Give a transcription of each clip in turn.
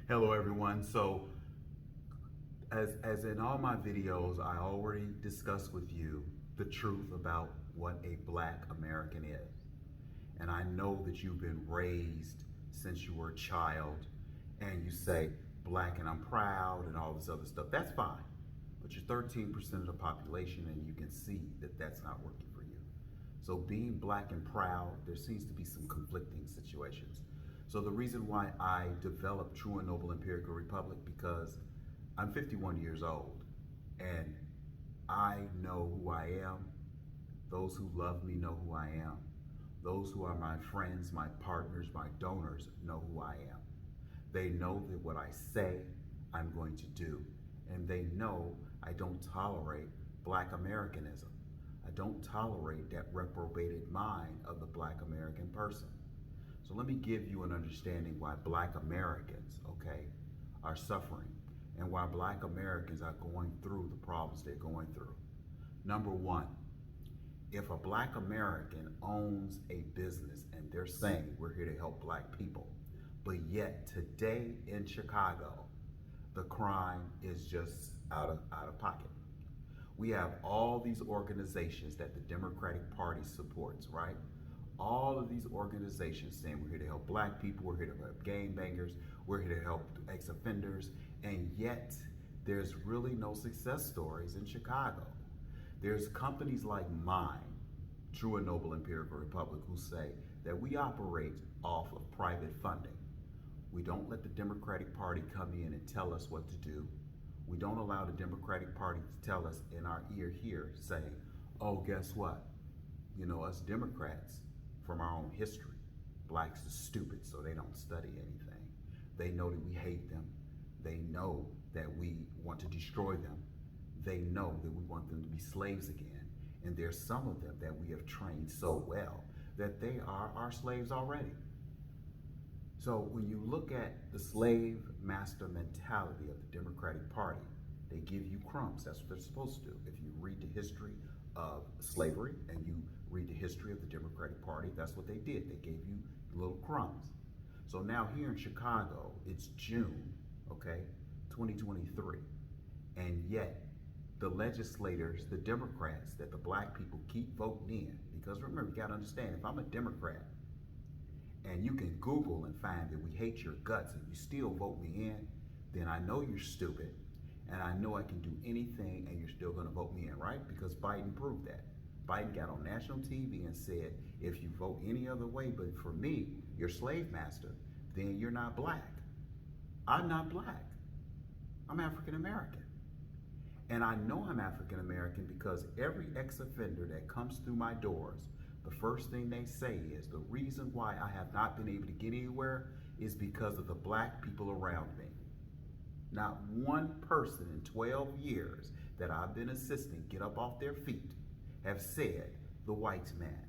Hello everyone. So as in all my videos, I already discussed with you the truth about what a Black American is. And I know that you've been raised since you were a child and you say Black and I'm proud and all this other stuff. That's fine. But you're 13% of the population and you can see that that's not working for you. So being Black and proud, there seems to be some conflicting situations. So the reason why I developed True and Noble Empirical Republic, because I'm 51 years old and I know who I am. Those who love me know who I am. Those who are my friends, my partners, my donors know who I am. They know that what I say, I'm going to do. And they know I don't tolerate Black Americanism. I don't tolerate that reprobated mind of the Black American person. So let me give you an understanding why Black Americans, okay, are suffering and why Black Americans are going through the problems they're going through. Number one, if a Black American owns a business and they're saying we're here to help Black people, but yet today in Chicago, the crime is just out of pocket. We have all these organizations that the Democratic Party supports, right? All of these organizations saying we're here to help Black people, we're here to help gangbangers, we're here to help ex-offenders, and yet there's really no success stories in Chicago. There's companies like mine, True and Noble Empirical Republic, who say that we operate off of private funding. We don't let the Democratic Party come in and tell us what to do. We don't allow the Democratic Party to tell us in our ear here, saying, oh, guess what? You know, us Democrats, from our own history, Blacks are stupid, so they don't study anything. They know that we hate them. They know that we want to destroy them. They know that we want them to be slaves again. And there's some of them that we have trained so well that they are our slaves already. So when you look at the slave master mentality of the Democratic Party, they give you crumbs. That's what they're supposed to do. If you read the history of slavery and you read the history of the Democratic Party, that's what they did. They gave you little crumbs. So now here in Chicago, it's June, okay, 2023. And yet the legislators, the Democrats that the Black people keep voting in, because remember, you gotta understand, if I'm a Democrat and you can Google and find that we hate your guts and you still vote me in, then I know you're stupid and I know I can do anything and you're still gonna vote me in, right? Because Biden proved that. Biden got on national TV and said, if you vote any other way but for me, your slave master, then you're not Black. I'm not Black. I'm African American. And I know I'm African American because every ex-offender that comes through my doors, the first thing they say is the reason why I have not been able to get anywhere is because of the Black people around me. Not one person in 12 years that I've been assisting get up off their feet have said the white man.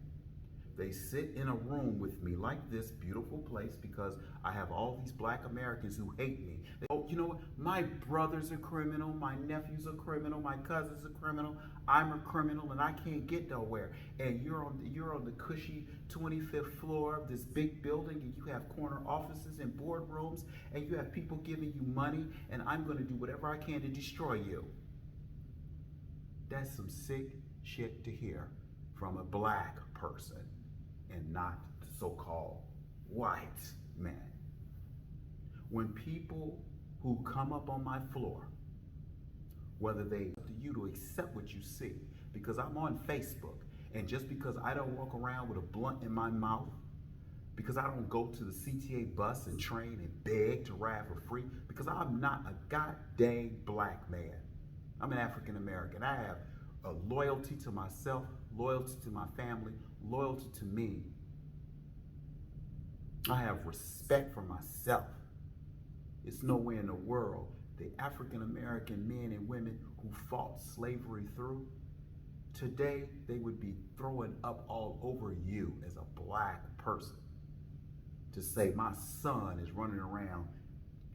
They sit in a room with me like this beautiful place because I have all these Black Americans who hate me. Oh, you know what? My brother's a criminal, my nephew's a criminal, my cousin's a criminal, I'm a criminal, and I can't get nowhere. And you're on the cushy 25th floor of this big building, and you have corner offices and boardrooms, and you have people giving you money, and I'm going to do whatever I can to destroy you. That's some sick shit to hear from a Black person and not the so-called white man. When people who come up on my floor, whether they to you to accept what you see, because I'm on Facebook, and just because I don't walk around with a blunt in my mouth, because I don't go to the CTA bus and train and beg to ride for free, because I'm not a goddamn Black man. I'm an African American. I have a loyalty to myself, loyalty to my family, loyalty to me. I have respect for myself. It's nowhere in the world the African American men and women who fought slavery through, today they would be throwing up all over you as a Black person to say my son is running around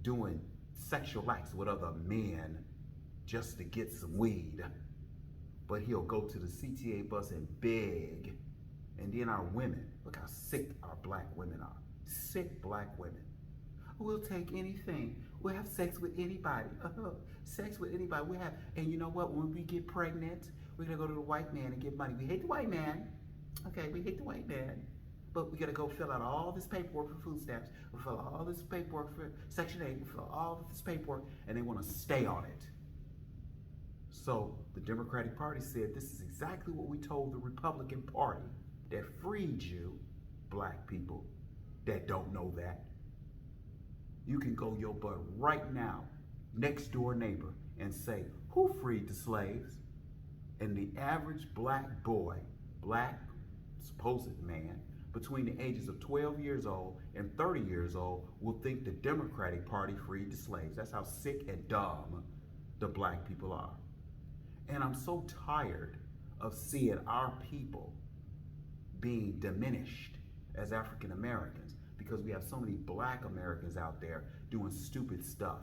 doing sexual acts with other men just to get some weed. But he'll go to the CTA bus and beg. And then our women, look how sick our Black women are. Sick Black women. We'll take anything. We'll have sex with anybody. Sex with anybody. We have, and you know what? When we get pregnant, we're gonna go to the white man and get money. We hate the white man. Okay, we hate the white man. But we gotta go fill out all this paperwork for food stamps. We fill out all this paperwork for Section 8. We fill out all of this paperwork, and they wanna stay on it. So the Democratic Party said this is exactly what we told the Republican Party that freed you, black people, that don't know that. You can go your butt right now, next door neighbor, and say, who freed the slaves? And the average black boy, black supposed man, between the ages of 12 years old and 30 years old will think the Democratic Party freed the slaves. That's how sick and dumb the black people are. And I'm so tired of seeing our people being diminished as African Americans because we have so many black Americans out there doing stupid stuff.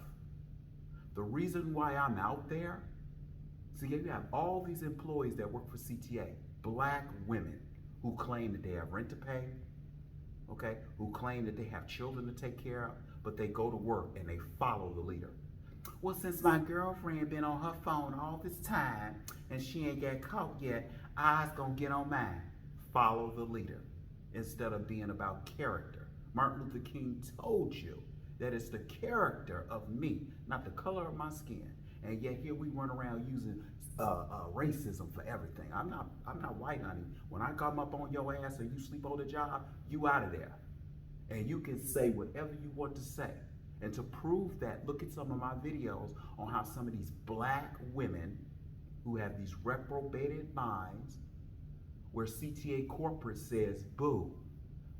The reason why I'm out there, see, you have all these employees that work for CTA, black women who claim that they have rent to pay, okay, who claim that they have children to take care of, but they go to work and they follow the leader. Well, since my girlfriend been on her phone all this time and she ain't got caught yet, I's gonna get on mine. Follow the leader instead of being about character. Martin Luther King told you that it's the character of me, not the color of my skin. And yet here we run around using racism for everything. I'm not white, honey. When I come up on your ass or you sleep on the job, you out of there. And you can say whatever you want to say. And to prove that, look at some of my videos on how some of these black women who have these reprobated minds, where CTA corporate says, boo,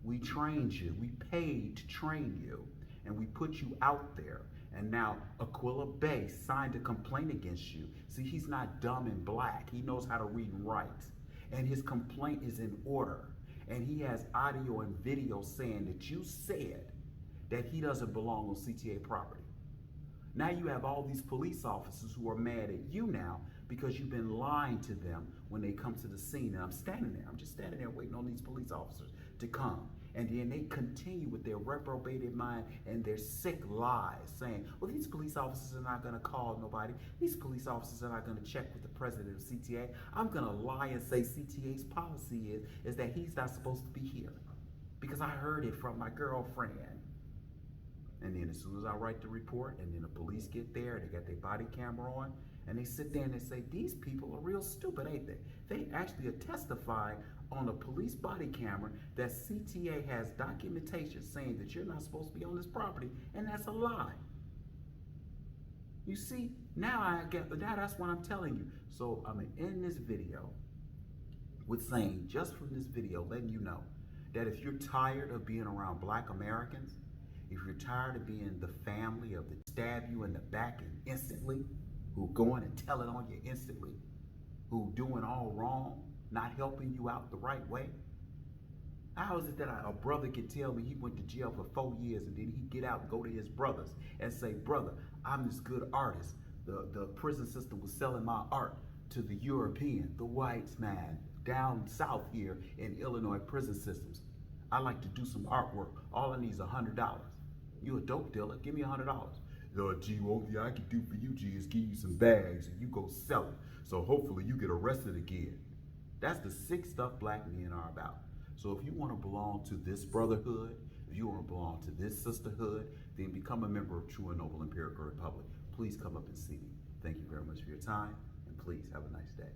we trained you, we paid to train you, and we put you out there. And now Aquila Bey signed a complaint against you. See, he's not dumb and black. He knows how to read and write. And his complaint is in order. And he has audio and video saying that you said that he doesn't belong on CTA property. Now you have all these police officers who are mad at you now because you've been lying to them when they come to the scene. And I'm standing there, I'm just standing there waiting on these police officers to come. And then they continue with their reprobated mind and their sick lies, saying, well, these police officers are not gonna call nobody. These police officers are not gonna check with the president of CTA. I'm gonna lie and say CTA's policy is that he's not supposed to be here because I heard it from my girlfriend. And then as soon as I write the report and then the police get there, they got their body camera on, and they sit there and they say, these people are real stupid, ain't they? They actually are testifying on a police body camera that CTA has documentation saying that you're not supposed to be on this property, and that's a lie. You see, now that's what I'm telling you. So I'm gonna end this video with saying, just from this video, letting you know that if you're tired of being around black Americans, if you're tired of being the family of the stab you in the back and instantly, who going and telling on you instantly, who doing all wrong, not helping you out the right way. How is it that a brother can tell me he went to jail for 4 years and then he get out and go to his brothers and say, brother, I'm this good artist. The prison system was selling my art to the European, the whites, man, down south here in Illinois prison systems. I like to do some artwork. All I need is $100. You a dope dealer, give me $100. Gee, one thing I can do for you, G, is give you some bags and you go sell it. So hopefully you get arrested again. That's the sick stuff black men are about. So if you want to belong to this brotherhood, if you want to belong to this sisterhood, then become a member of True and Noble Empirical Republic. Please come up and see me. Thank you very much for your time, and please have a nice day.